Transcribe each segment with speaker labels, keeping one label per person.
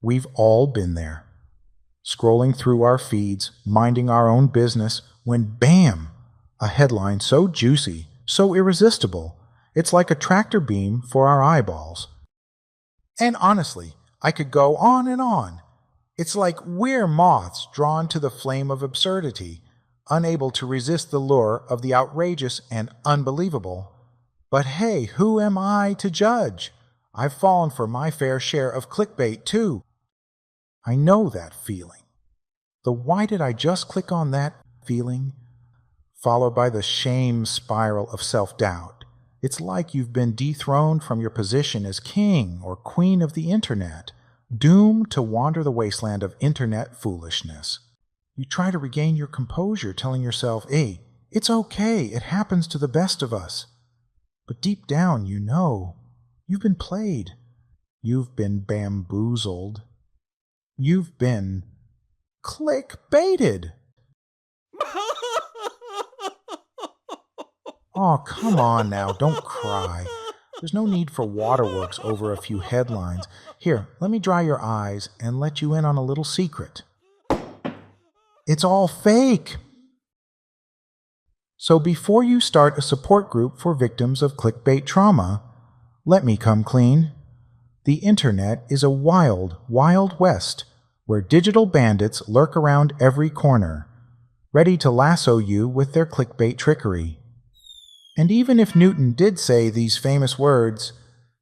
Speaker 1: We've all been there, scrolling through our feeds, minding our own business, when bam! A headline so juicy, so irresistible, it's like a tractor beam for our eyeballs. And honestly, I could go on and on. It's like we're moths drawn to the flame of absurdity, unable to resist the lure of the outrageous and unbelievable. But hey, who am I to judge? I've fallen for my fair share of clickbait too. I know that feeling. The why did I just click on that feeling, followed by the shame spiral of self-doubt. It's like you've been dethroned from your position as king or queen of the internet, doomed to wander the wasteland of internet foolishness. You try to regain your composure, telling yourself, hey, it's okay, it happens to the best of us. But deep down, you know, you've been played. You've been bamboozled. You've been clickbaited. Oh, come on now, don't cry. There's no need for waterworks over a few headlines. Here, let me dry your eyes and let you in on a little secret. It's all fake. So before you start a support group for victims of clickbait trauma, let me come clean. The internet is a wild, wild west where digital bandits lurk around every corner, ready to lasso you with their clickbait trickery. And even if Newton did say these famous words,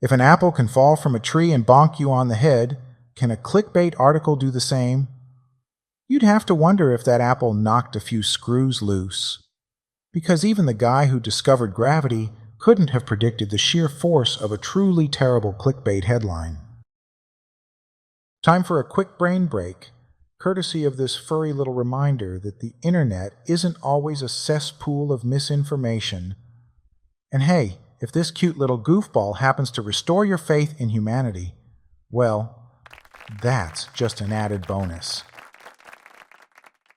Speaker 1: if an apple can fall from a tree and bonk you on the head, can a clickbait article do the same? You'd have to wonder if that apple knocked a few screws loose. Because even the guy who discovered gravity couldn't have predicted the sheer force of a truly terrible clickbait headline. Time for a quick brain break, courtesy of this furry little reminder that the internet isn't always a cesspool of misinformation. And hey, if this cute little goofball happens to restore your faith in humanity, well, that's just an added bonus.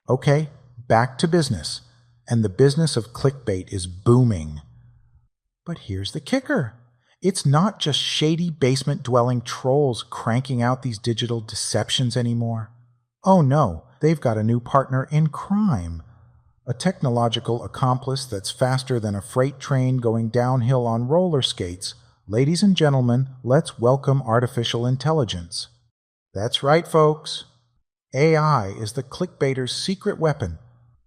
Speaker 1: Okay, back to business. And the business of clickbait is booming. But here's the kicker. It's not just shady basement-dwelling trolls cranking out these digital deceptions anymore. Oh no, they've got a new partner in crime. A technological accomplice that's faster than a freight train going downhill on roller skates. Ladies and gentlemen, let's welcome artificial intelligence. That's right, folks. AI is the clickbaiter's secret weapon,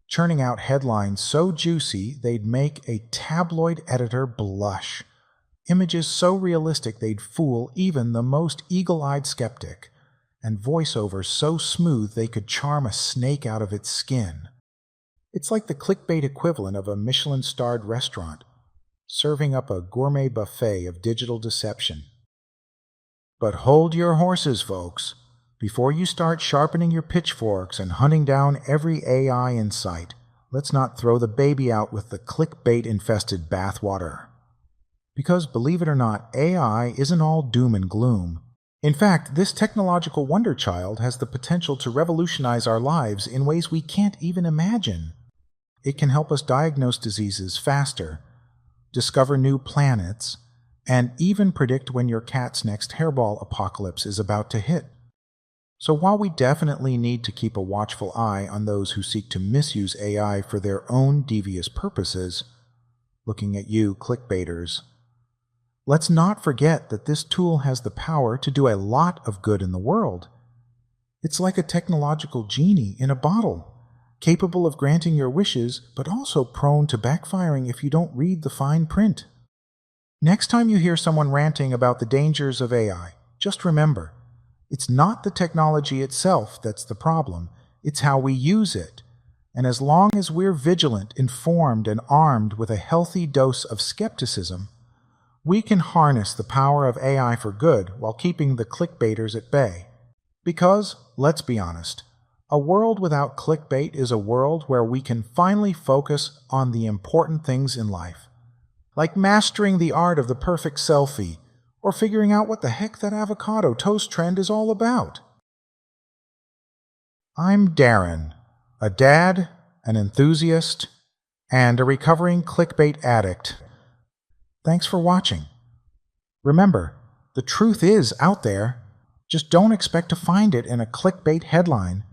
Speaker 1: churning out headlines so juicy they'd make a tabloid editor blush. Images so realistic they'd fool even the most eagle-eyed skeptic, and voiceovers so smooth they could charm a snake out of its skin. It's like the clickbait equivalent of a Michelin-starred restaurant, serving up a gourmet buffet of digital deception. But hold your horses, folks. Before you start sharpening your pitchforks and hunting down every AI in sight, let's not throw the baby out with the clickbait-infested bathwater. Because, believe it or not, AI isn't all doom and gloom. In fact, this technological wonder child has the potential to revolutionize our lives in ways we can't even imagine. It can help us diagnose diseases faster, discover new planets, and even predict when your cat's next hairball apocalypse is about to hit. So while we definitely need to keep a watchful eye on those who seek to misuse AI for their own devious purposes, looking at you, clickbaiters, let's not forget that this tool has the power to do a lot of good in the world. It's like a technological genie in a bottle, capable of granting your wishes, but also prone to backfiring if you don't read the fine print. Next time you hear someone ranting about the dangers of AI, just remember, it's not the technology itself that's the problem, it's how we use it. And as long as we're vigilant, informed, and armed with a healthy dose of skepticism, we can harness the power of AI for good while keeping the clickbaiters at bay. Because, let's be honest, a world without clickbait is a world where we can finally focus on the important things in life, like mastering the art of the perfect selfie, or figuring out what the heck that avocado toast trend is all about. I'm Darren, a dad, an enthusiast, and a recovering clickbait addict. Thanks for watching. Remember, the truth is out there, Just don't expect to find it in a clickbait headline